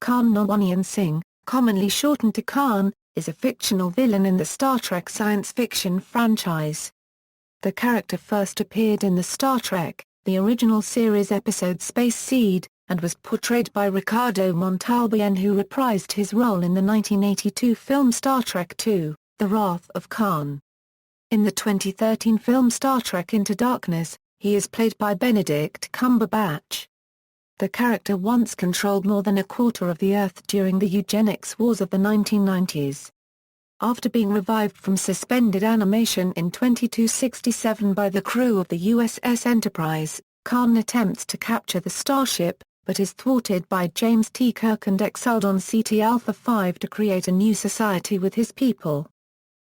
Khan Noonien Singh, commonly shortened to Khan, is a fictional villain in the Star Trek science fiction franchise. The character first appeared in the Star Trek, the original series episode Space Seed, and was portrayed by Ricardo Montalbán, who reprised his role in the 1982 film Star Trek II, The Wrath of Khan. In the 2013 film Star Trek Into Darkness, he is played by Benedict Cumberbatch. The character once controlled more than a quarter of the Earth during the Eugenics Wars of the 1990s. After being revived from suspended animation in 2267 by the crew of the USS Enterprise, Khan attempts to capture the starship, but is thwarted by James T. Kirk and exiled on Ceti Alpha V to create a new society with his people.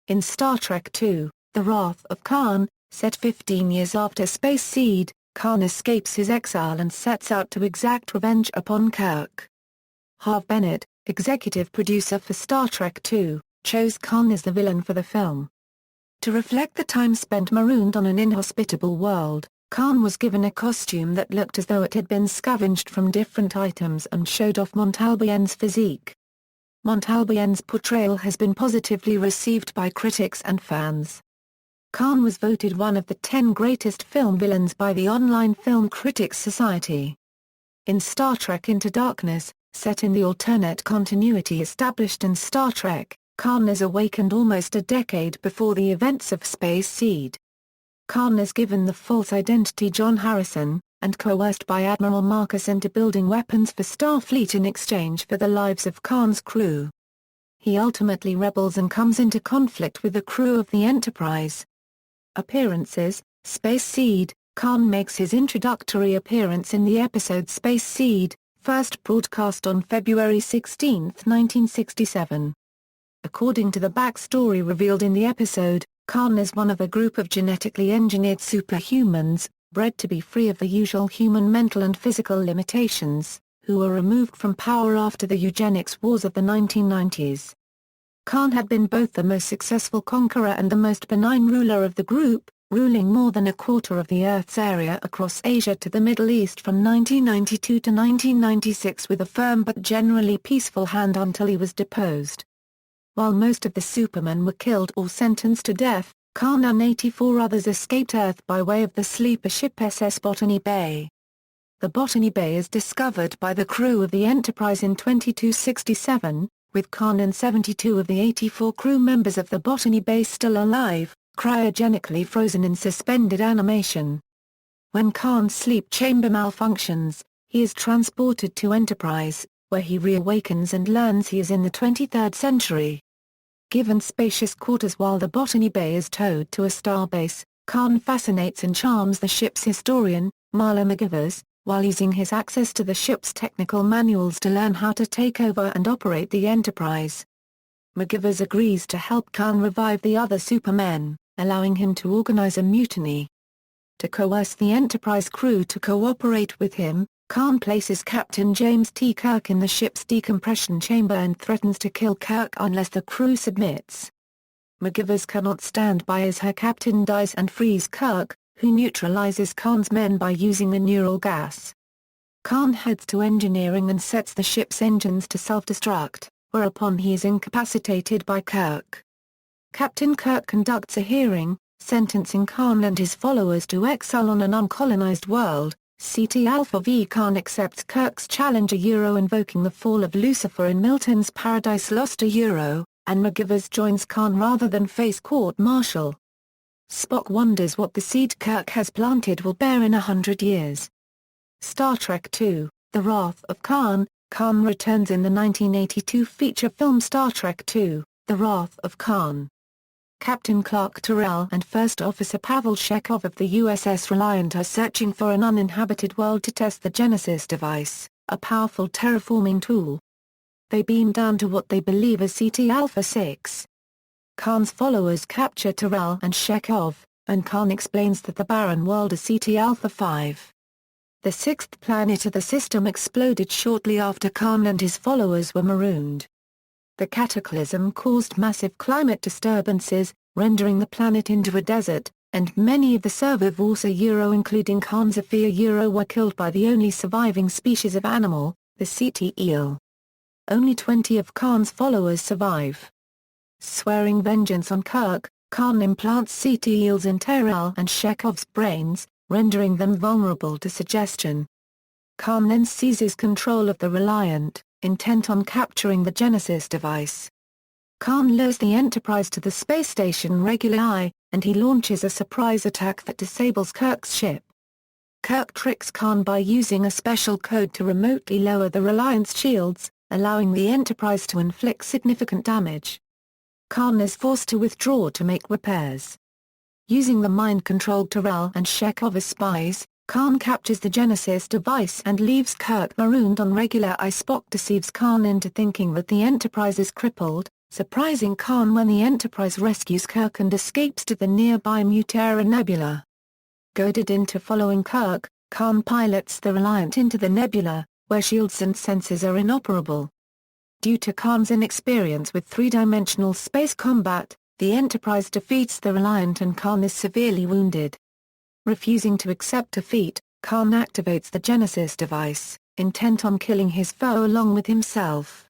In Star Trek II, The Wrath of Khan, set 15 years after Space Seed, Khan escapes his exile and sets out to exact revenge upon Kirk. Harve Bennett, executive producer for Star Trek II, chose Khan as the villain for the film. To reflect the time spent marooned on an inhospitable world, Khan was given a costume that looked as though it had been scavenged from different items and showed off Montalbán's physique. Montalbán's portrayal has been positively received by critics and fans. Khan was voted one of the 10 greatest film villains by the Online Film Critics Society. In Star Trek Into Darkness, set in the alternate continuity established in Star Trek, Khan is awakened almost a decade before the events of Space Seed. Khan is given the false identity John Harrison, and coerced by Admiral Marcus into building weapons for Starfleet in exchange for the lives of Khan's crew. He ultimately rebels and comes into conflict with the crew of the Enterprise. Appearances: Space Seed, Khan makes his introductory appearance in the episode Space Seed, first broadcast on February 16, 1967. According to the backstory revealed in the episode, Khan is one of a group of genetically engineered superhumans, bred to be free of the usual human mental and physical limitations, who were removed from power after the Eugenics Wars of the 1990s. Khan had been both the most successful conqueror and the most benign ruler of the group, ruling more than a quarter of the Earth's area across Asia to the Middle East from 1992 to 1996 with a firm but generally peaceful hand until he was deposed. While most of the Supermen were killed or sentenced to death, Khan and 84 others escaped Earth by way of the sleeper ship SS Botany Bay. The Botany Bay is discovered by the crew of the Enterprise in 2267, with Khan and 72 of the 84 crew members of the Botany Bay still alive, cryogenically frozen in suspended animation. When Khan's sleep chamber malfunctions, he is transported to Enterprise, where he reawakens and learns he is in the 23rd century. Given spacious quarters while the Botany Bay is towed to a starbase, Khan fascinates and charms the ship's historian, Marla McGivers, while using his access to the ship's technical manuals to learn how to take over and operate the Enterprise. McGivers agrees to help Khan revive the other Supermen, allowing him to organize a mutiny. To coerce the Enterprise crew to cooperate with him, Khan places Captain James T. Kirk in the ship's decompression chamber and threatens to kill Kirk unless the crew submits. McGivers cannot stand by as her captain dies and frees Kirk, who neutralizes Khan's men by using the neural gas. Khan heads to engineering and sets the ship's engines to self-destruct, whereupon he is incapacitated by Kirk. Captain Kirk conducts a hearing, sentencing Khan and his followers to exile on an uncolonized world. Ceti Alpha V. Khan accepts Kirk's challenge invoking the fall of Lucifer in Milton's Paradise Lost and McGivers joins Khan rather than face court-martial. Spock wonders what the seed Kirk has planted will bear in 100 years. Star Trek II, The Wrath of Khan, Khan returns in the 1982 feature film Star Trek II, The Wrath of Khan. Captain Clark Terrell and First Officer Pavel Chekhov of the USS Reliant are searching for an uninhabited world to test the Genesis device, a powerful terraforming tool. They beam down to what they believe is Ceti Alpha VI. Khan's followers capture Terrell and Chekhov, and Khan explains that the barren world is Ceti Alpha V. The sixth planet of the system exploded shortly after Khan and his followers were marooned. The cataclysm caused massive climate disturbances, rendering the planet into a desert, and many of the herbivores including Khan's Aphia were killed by the only surviving species of animal, the Ceti eel. only 20 of Khan's followers survive. Swearing vengeance on Kirk, Khan implants Ceti Alpha in Tyrell and Chekhov's brains, rendering them vulnerable to suggestion. Khan then seizes control of the Reliant, intent on capturing the Genesis device. Khan lures the Enterprise to the space station Regular I, and he launches a surprise attack that disables Kirk's ship. Kirk tricks Khan by using a special code to remotely lower the Reliant's shields, allowing the Enterprise to inflict significant damage. Khan is forced to withdraw to make repairs. Using the mind-controlled Tyrell and Chekhov as spies, Khan captures the Genesis device and leaves Kirk marooned on Regular I. Spock deceives Khan into thinking that the Enterprise is crippled, surprising Khan when the Enterprise rescues Kirk and escapes to the nearby Mutera Nebula. Goaded into following Kirk, Khan pilots the Reliant into the nebula, where shields and sensors are inoperable. Due to Khan's inexperience with three-dimensional space combat, the Enterprise defeats the Reliant and Khan is severely wounded. Refusing to accept defeat, Khan activates the Genesis device, intent on killing his foe along with himself.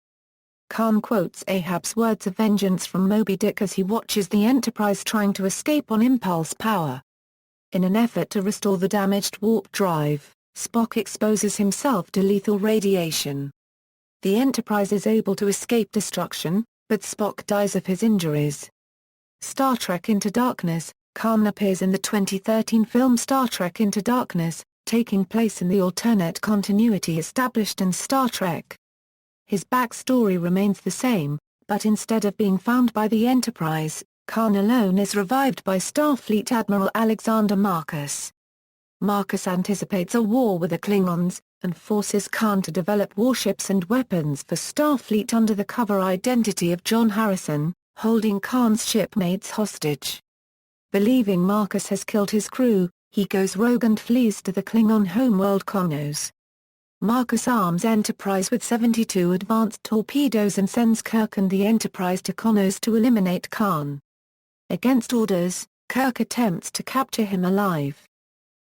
Khan quotes Ahab's words of vengeance from Moby Dick as he watches the Enterprise trying to escape on impulse power. In an effort to restore the damaged warp drive, Spock exposes himself to lethal radiation. The Enterprise is able to escape destruction, but Spock dies of his injuries. Star Trek Into Darkness, Khan appears in the 2013 film Star Trek Into Darkness, taking place in the alternate continuity established in Star Trek. His backstory remains the same, but instead of being found by the Enterprise, Khan alone is revived by Starfleet Admiral Alexander Marcus. Marcus anticipates a war with the Klingons, and forces Khan to develop warships and weapons for Starfleet under the cover identity of John Harrison, holding Khan's shipmates hostage. Believing Marcus has killed his crew, he goes rogue and flees to the Klingon homeworld Konos. Marcus arms Enterprise with 72 advanced torpedoes and sends Kirk and the Enterprise to Konos to eliminate Khan. Against orders, Kirk attempts to capture him alive.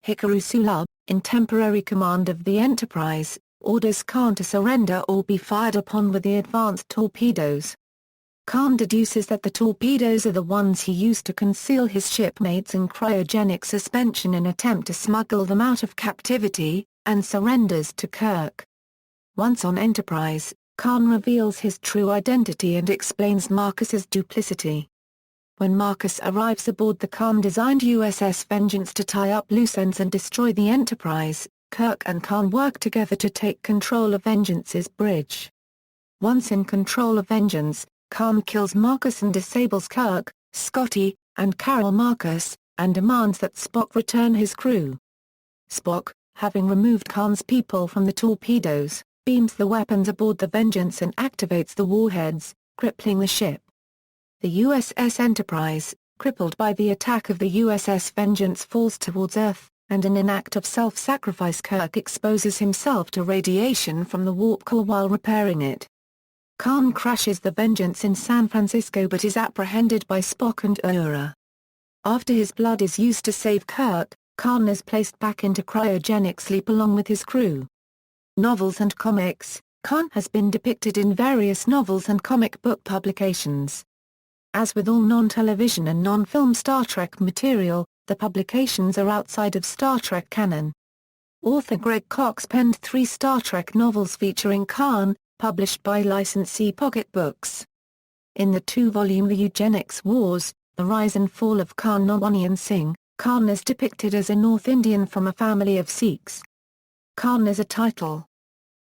Hikaru Sulub, in temporary command of the Enterprise, orders Khan to surrender or be fired upon with the advanced torpedoes. Khan deduces that the torpedoes are the ones he used to conceal his shipmates in cryogenic suspension in attempt to smuggle them out of captivity, and surrenders to Kirk. Once on Enterprise, Khan reveals his true identity and explains Marcus's duplicity. When Marcus arrives aboard the Khan-designed USS Vengeance to tie up loose ends and destroy the Enterprise, Kirk and Khan work together to take control of Vengeance's bridge. Once in control of Vengeance, Khan kills Marcus and disables Kirk, Scotty, and Carol Marcus, and demands that Spock return his crew. Spock, having removed Khan's people from the torpedoes, beams the weapons aboard the Vengeance and activates the warheads, crippling the ship. The USS Enterprise, crippled by the attack of the USS Vengeance, falls towards Earth, and in an act of self-sacrifice Kirk exposes himself to radiation from the warp core while repairing it. Khan crashes the Vengeance in San Francisco but is apprehended by Spock and Uhura. After his blood is used to save Kirk, Khan is placed back into cryogenic sleep along with his crew. Novels and comics. Khan has been depicted in various novels and comic book publications. As with all non-television and non-film Star Trek material, the publications are outside of Star Trek canon. Author Greg Cox penned 3 Star Trek novels featuring Khan, published by licensee Pocket Books. In the 2-volume The Eugenics Wars, The Rise and Fall of Khan Noonien Singh, Khan is depicted as a North Indian from a family of Sikhs. Khan is a title.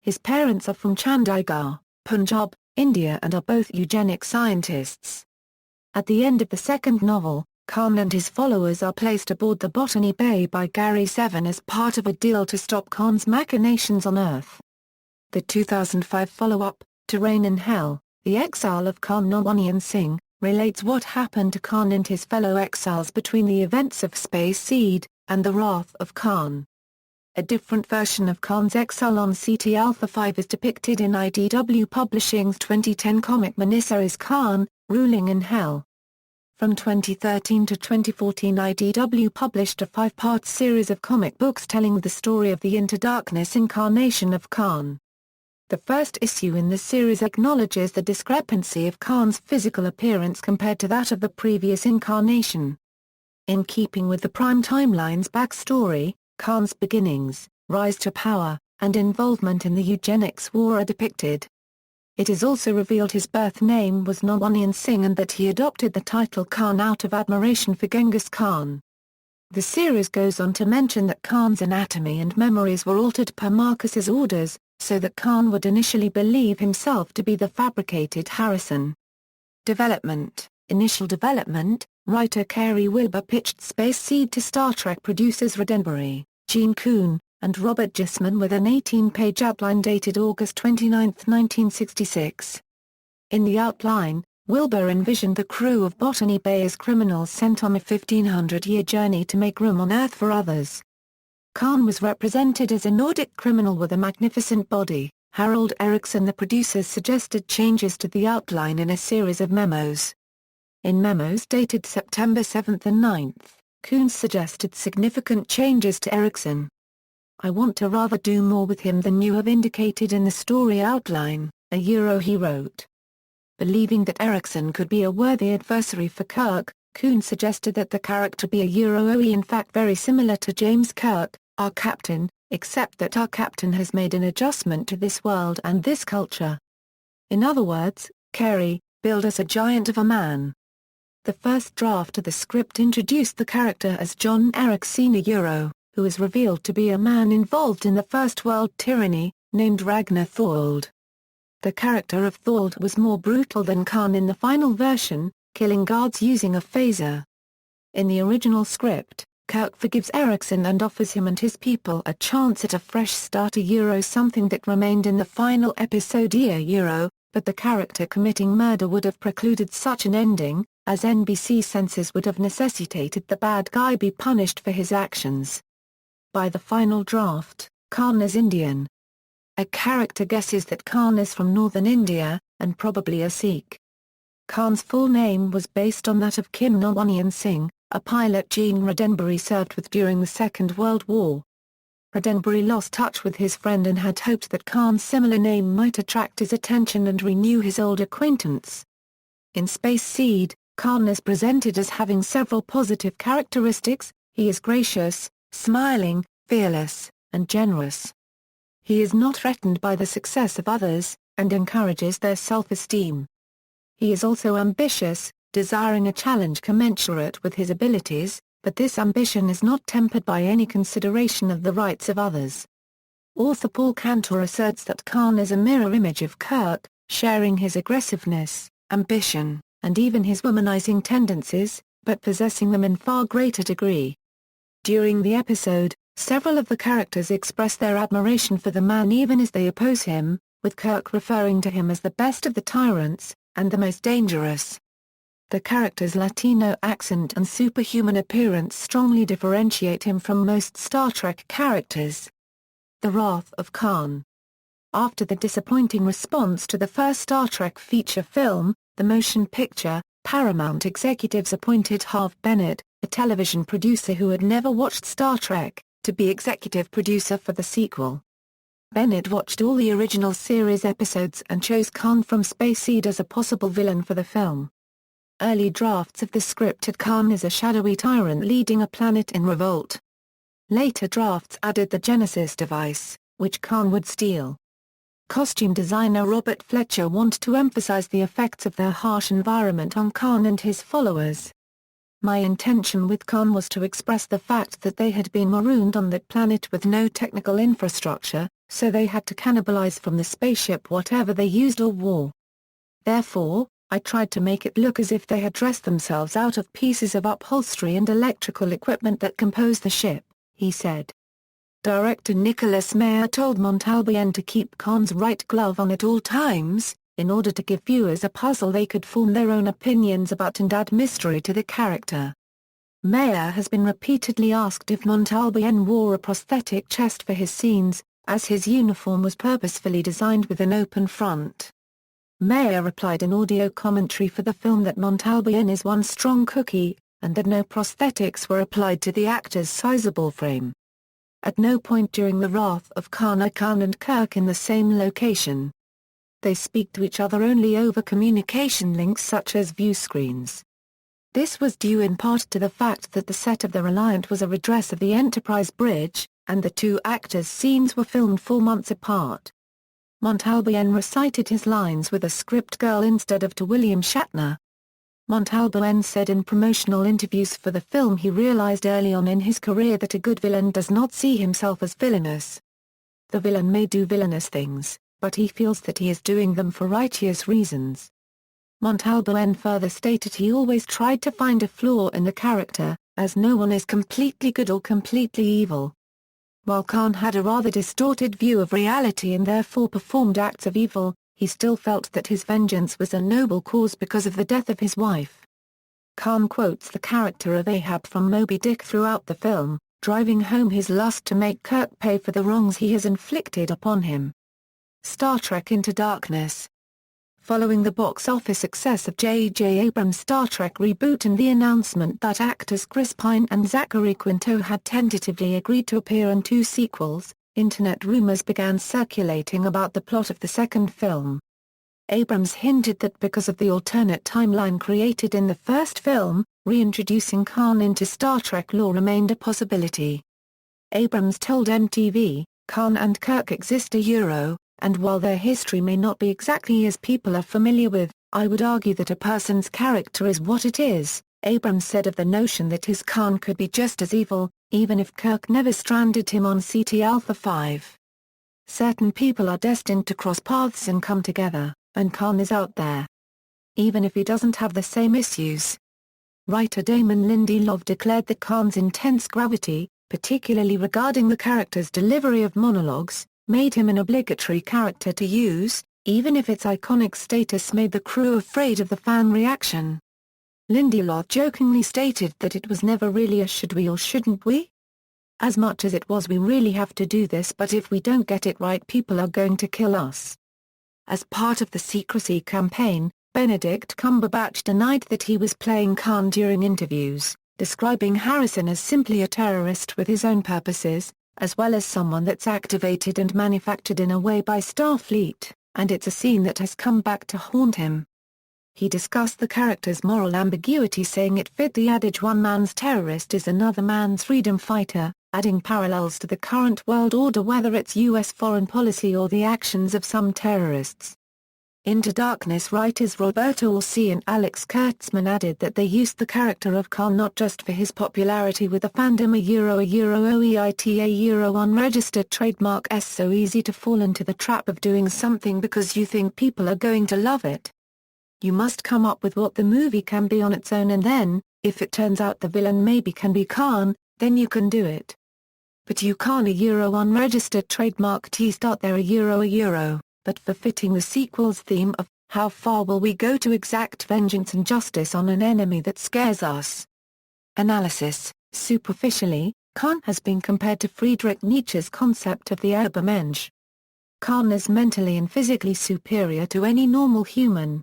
His parents are from Chandigarh, Punjab, India and are both eugenic scientists. At the end of the second novel, Khan and his followers are placed aboard the Botany Bay by Gary Seven as part of a deal to stop Khan's machinations on Earth. The 2005 follow-up, To Reign in Hell, The Exile of Khan Noonien Singh, relates what happened to Khan and his fellow exiles between the events of Space Seed and the Wrath of Khan. A different version of Khan's exile on Ceti Alpha V is depicted in IDW Publishing's 2010 comic miniseries Khan, Ruling in Hell. From 2013 to 2014 IDW published a 5-part series of comic books telling the story of the Into Darkness incarnation of Khan. The first issue in the series acknowledges the discrepancy of Khan's physical appearance compared to that of the previous incarnation. In keeping with the Prime Timeline's backstory, Khan's beginnings, rise to power, and involvement in the Eugenics War are depicted. It is also revealed his birth name was Noonien Singh and that he adopted the title Khan out of admiration for Genghis Khan. The series goes on to mention that Khan's anatomy and memories were altered per Marcus's orders, so that Khan would initially believe himself to be the fabricated Harrison. Initial development, writer Cary Wilbur pitched Space Seed to Star Trek producers Roddenberry, Gene Coon, and Robert Gisman with an 18-page outline dated August 29, 1966. In the outline, Wilbur envisioned the crew of Botany Bay as criminals sent on a 1,500-year journey to make room on Earth for others. Khan was represented as a Nordic criminal with a magnificent body. Harold Erickson, the producers, suggested changes to the outline in a series of memos. In memos dated September 7 and 9, Coons suggested significant changes to Erickson. "I want to rather do more with him than you have indicated in the story outline," he wrote. Believing that Erickson could be a worthy adversary for Kirk, Coons suggested that the character be in fact very similar to James Kirk, our captain, except that our captain has made an adjustment to this world and this culture. In other words, Cary, build us a giant of a man. The first draft of the script introduced the character as John Eric Sr., who is revealed to be a man involved in the First World Tyranny, named Ragnar Thwarted. The character of Thwarted was more brutal than Khan in the final version, killing guards using a phaser. In the original script, Kirk forgives Erickson and offers him and his people a chance at a fresh start, something that remained in the final episode, but the character committing murder would have precluded such an ending, as NBC censors would have necessitated the bad guy be punished for his actions. By the final draft, Khan is Indian. A character guesses that Khan is from northern India, and probably a Sikh. Khan's full name was based on that of Kim Noonien Singh, a pilot Gene Roddenberry served with during the Second World War. Roddenberry lost touch with his friend and had hoped that Khan's similar name might attract his attention and renew his old acquaintance. In Space Seed, Khan is presented as having several positive characteristics. He is gracious, smiling, fearless, and generous. He is not threatened by the success of others, and encourages their self-esteem. He is also ambitious, desiring a challenge commensurate with his abilities, but this ambition is not tempered by any consideration of the rights of others. Author Paul Cantor asserts that Khan is a mirror image of Kirk, sharing his aggressiveness, ambition, and even his womanizing tendencies, but possessing them in far greater degree. During the episode, several of the characters express their admiration for the man even as they oppose him, with Kirk referring to him as the best of the tyrants, and the most dangerous. The character's Latino accent and superhuman appearance strongly differentiate him from most Star Trek characters. The Wrath of Khan. After the disappointing response to the first Star Trek feature film, the motion picture, Paramount executives appointed Harve Bennett, a television producer who had never watched Star Trek, to be executive producer for the sequel. Bennett watched all the original series episodes and chose Khan from Space Seed as a possible villain for the film. Early drafts of the script had Khan as a shadowy tyrant leading a planet in revolt. Later drafts added the Genesis device, which Khan would steal. Costume designer Robert Fletcher wanted to emphasize the effects of their harsh environment on Khan and his followers. "My intention with Khan was to express the fact that they had been marooned on that planet with no technical infrastructure, so they had to cannibalize from the spaceship whatever they used or wore. Therefore, I tried to make it look as if they had dressed themselves out of pieces of upholstery and electrical equipment that compose the ship," he said. Director Nicholas Meyer told Montalbán to keep Khan's right glove on at all times, in order to give viewers a puzzle they could form their own opinions about and add mystery to the character. Meyer has been repeatedly asked if Montalbán wore a prosthetic chest for his scenes, as his uniform was purposefully designed with an open front. Meyer replied in audio commentary for the film that Montalbán is one strong cookie, and that no prosthetics were applied to the actor's sizable frame. At no point during The Wrath of Khan are Khan and Kirk in the same location. They speak to each other only over communication links such as view screens. This was due in part to the fact that the set of the Reliant was a redress of the Enterprise bridge, and the two actors' scenes were filmed 4 months apart. Montalbán recited his lines with a script girl instead of to William Shatner. Montalbán said in promotional interviews for the film he realized early on in his career that a good villain does not see himself as villainous. The villain may do villainous things, but he feels that he is doing them for righteous reasons. Montalbán further stated he always tried to find a flaw in the character, as no one is completely good or completely evil. While Khan had a rather distorted view of reality and therefore performed acts of evil, he still felt that his vengeance was a noble cause because of the death of his wife. Khan quotes the character of Ahab from Moby Dick throughout the film, driving home his lust to make Kirk pay for the wrongs he has inflicted upon him. Star Trek Into Darkness. Following the box office success of J.J. Abrams' Star Trek reboot and the announcement that actors Chris Pine and Zachary Quinto had tentatively agreed to appear in 2 sequels, Internet rumors began circulating about the plot of the second film. Abrams hinted that because of the alternate timeline created in the first film, reintroducing Khan into Star Trek lore remained a possibility. Abrams told MTV, "Khan and Kirk exist and while their history may not be exactly as people are familiar with, I would argue that a person's character is what it is." Abrams said of the notion that his Khan could be just as evil, even if Kirk never stranded him on Ceti Alpha V. Certain people are destined to cross paths and come together, and Khan is out there. Even if he doesn't have the same issues. Writer Damon Lindelof declared that Khan's intense gravity, particularly regarding the character's delivery of monologues, made him an obligatory character to use, even if its iconic status made the crew afraid of the fan reaction. Lindelof jokingly stated that it was never really a should we or shouldn't we? As much as it was we really have to do this, but if we don't get it right people are going to kill us. As part of the secrecy campaign, Benedict Cumberbatch denied that he was playing Khan during interviews, describing Harrison as simply a terrorist with his own purposes, as well as someone that's activated and manufactured in a way by Starfleet, and it's a scene that has come back to haunt him. He discussed the character's moral ambiguity, saying it fit the adage one man's terrorist is another man's freedom fighter, adding parallels to the current world order whether it's U.S. foreign policy or the actions of some terrorists. Into Darkness writers Roberto Orsi and Alex Kurtzman added that they used the character of Khan not just for his popularity with the fandom OEITA unregistered trademark so easy to fall into the trap of doing something because you think people are going to love it. You must come up with what the movie can be on its own and then, if it turns out the villain maybe can be Khan, then you can do it. But you can't unregistered trademark start there but for fitting the sequel's theme of, how far will we go to exact vengeance and justice on an enemy that scares us? Analysis. Superficially, Khan has been compared to Friedrich Nietzsche's concept of the Übermensch. Khan is mentally and physically superior to any normal human.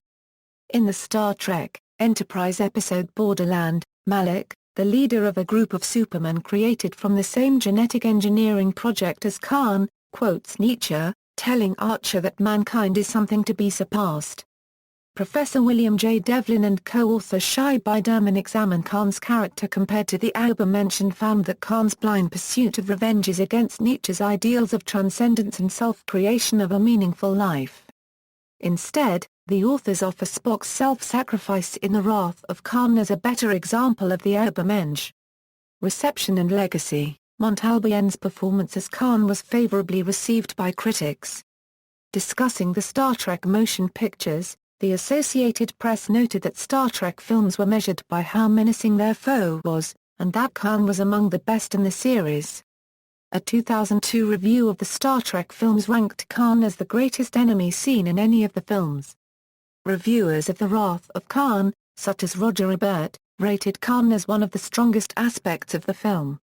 In the Star Trek Enterprise episode Borderland, Malik, the leader of a group of supermen created from the same genetic engineering project as Khan, quotes Nietzsche, telling Archer that mankind is something to be surpassed. Professor William J. Devlin and co-author Shai Biderman examined Khan's character compared to the Übermensch and found that Khan's blind pursuit of revenge is against Nietzsche's ideals of transcendence and self-creation of a meaningful life. Instead, the authors offer Spock's self-sacrifice in The Wrath of Khan as a better example of the Übermensch. Reception and legacy. Montalbán's performance as Khan was favorably received by critics. Discussing the Star Trek motion pictures, the Associated Press noted that Star Trek films were measured by how menacing their foe was, and that Khan was among the best in the series. A 2002 review of the Star Trek films ranked Khan as the greatest enemy seen in any of the films. Reviewers of The Wrath of Khan, such as Roger Ebert, rated Khan as one of the strongest aspects of the film.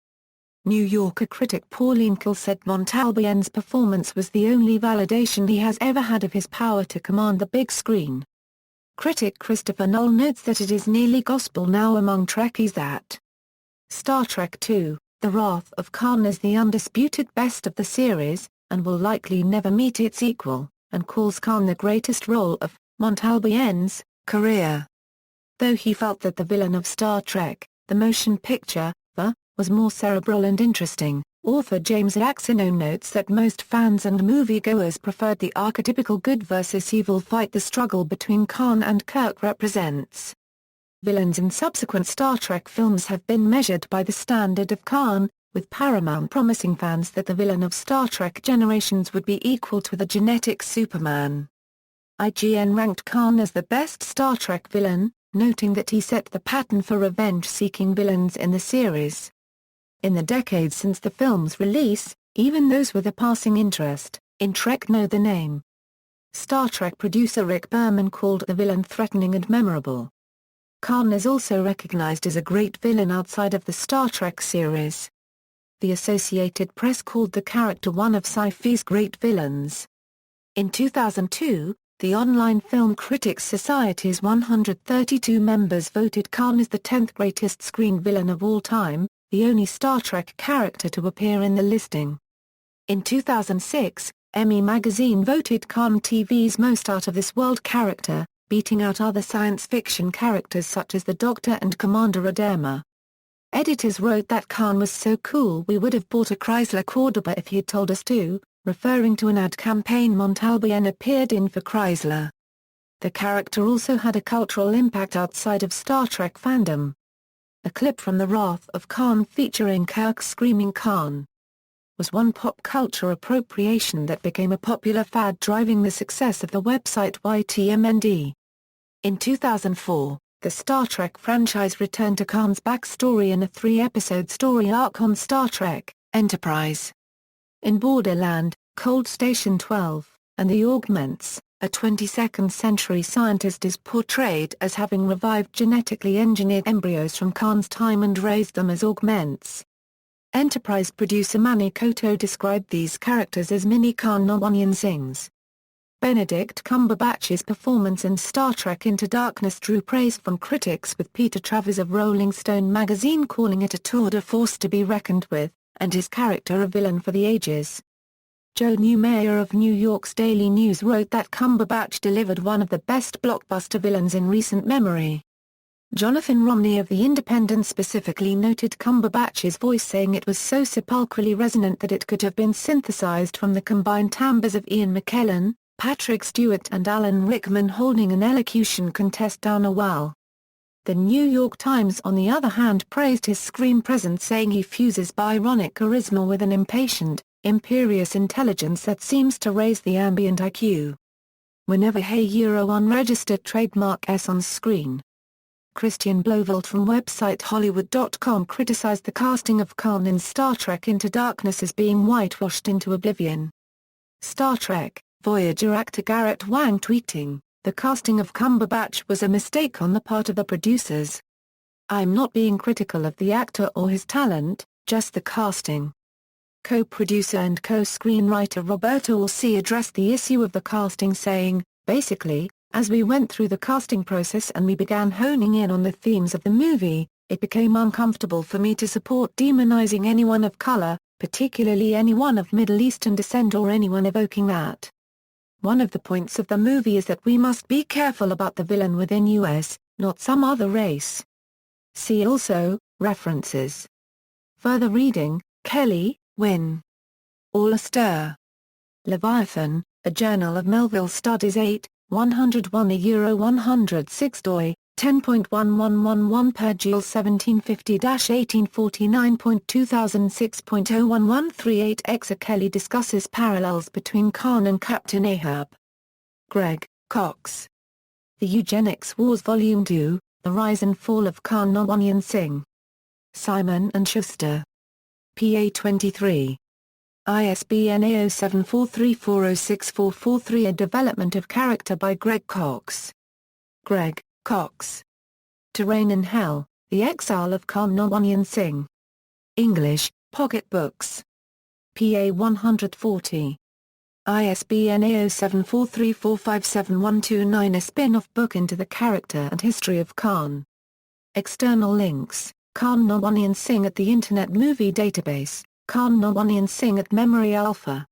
New Yorker critic Pauline Kael said Montalbán's performance was the only validation he has ever had of his power to command the big screen. Critic Christopher Knoll notes that it is nearly gospel now among Trekkies that Star Trek II, The Wrath of Khan is the undisputed best of the series, and will likely never meet its equal, and calls Khan the greatest role of Montalbán's career. Though he felt that the villain of Star Trek, the motion picture, was more cerebral and interesting, author James Yaxino notes that most fans and moviegoers preferred the archetypical good versus evil fight the struggle between Khan and Kirk represents. Villains in subsequent Star Trek films have been measured by the standard of Khan, with Paramount promising fans that the villain of Star Trek Generations would be equal to the genetic Superman. IGN ranked Khan as the best Star Trek villain, noting that he set the pattern for revenge-seeking villains in the series. In the decades since the film's release, even those with a passing interest in Trek know the name. Star Trek producer Rick Berman called the villain threatening and memorable. Khan is also recognized as a great villain outside of the Star Trek series. The Associated Press called the character one of sci-fi's great villains. In 2002, the Online Film Critics Society's 132 members voted Khan as the 10th greatest screen villain of all time, the only Star Trek character to appear in the listing. In 2006, Emmy Magazine voted Khan TV's most out-of-this-world character, beating out other science fiction characters such as the Doctor and Commander Adama. Editors wrote that Khan was so cool we would have bought a Chrysler Cordoba if he'd told us to, referring to an ad campaign Montalbán appeared in for Chrysler. The character also had a cultural impact outside of Star Trek fandom. A clip from The Wrath of Khan featuring Kirk screaming Khan was one pop culture appropriation that became a popular fad driving the success of the website YTMND. In 2004, the Star Trek franchise returned to Khan's backstory in a 3-episode story arc on Star Trek Enterprise. In Borderland, Cold Station 12, and The Augments, a 22nd century scientist is portrayed as having revived genetically engineered embryos from Khan's time and raised them as augments. Enterprise producer Manny Coto described these characters as mini Khan Noonien Singhs. Benedict Cumberbatch's performance in Star Trek Into Darkness drew praise from critics, with Peter Travers of Rolling Stone magazine calling it a tour de force to be reckoned with, and his character a villain for the ages. Joe Newmayer of New York's Daily News wrote that Cumberbatch delivered one of the best blockbuster villains in recent memory. Jonathan Romney of The Independent specifically noted Cumberbatch's voice, saying it was so sepulchrally resonant that it could have been synthesized from the combined timbres of Ian McKellen, Patrick Stewart and Alan Rickman holding an elocution contest down a well. The New York Times on the other hand praised his screen presence, saying he fuses Byronic charisma with an impatient, imperious intelligence that seems to raise the ambient IQ. Whenever unregistered trademark S on screen. Christian Blauvelt from website Hollywood.com criticized the casting of Khan in Star Trek Into Darkness as being whitewashed into oblivion. Star Trek Voyager actor Garrett Wang tweeting, "The casting of Cumberbatch was a mistake on the part of the producers. I'm not being critical of the actor or his talent, just the casting." Co-producer and co-screenwriter Roberto Orsi addressed the issue of the casting, saying, "Basically, as we went through the casting process and we began honing in on the themes of the movie, it became uncomfortable for me to support demonizing anyone of color, particularly anyone of Middle Eastern descent or anyone evoking that. One of the points of the movie is that we must be careful about the villain within US, not some other race." See also, references. Further reading, Kelly, Wynne. All Astir. Leviathan, A Journal of Melville Studies 8, 101 euro 106 doi, 10.1111 per Joule 1750-1849.2006.01138 Kelly discusses parallels between Khan and Captain Ahab. Greg, Cox. The Eugenics Wars Volume 2, The Rise and Fall of Khan Noonien Singh. Simon & Schuster. PA 23. ISBN 0743406443 A Development of Character by Greg Cox. Greg, Cox. Terrain in Hell, The Exile of Khan Noonien Singh. English, Pocket Books. PA 140. ISBN 0743457129 A spin-off book into the character and history of Khan. External links. Noonien Singh at the Internet Movie Database, Noonien Singh at Memory Alpha.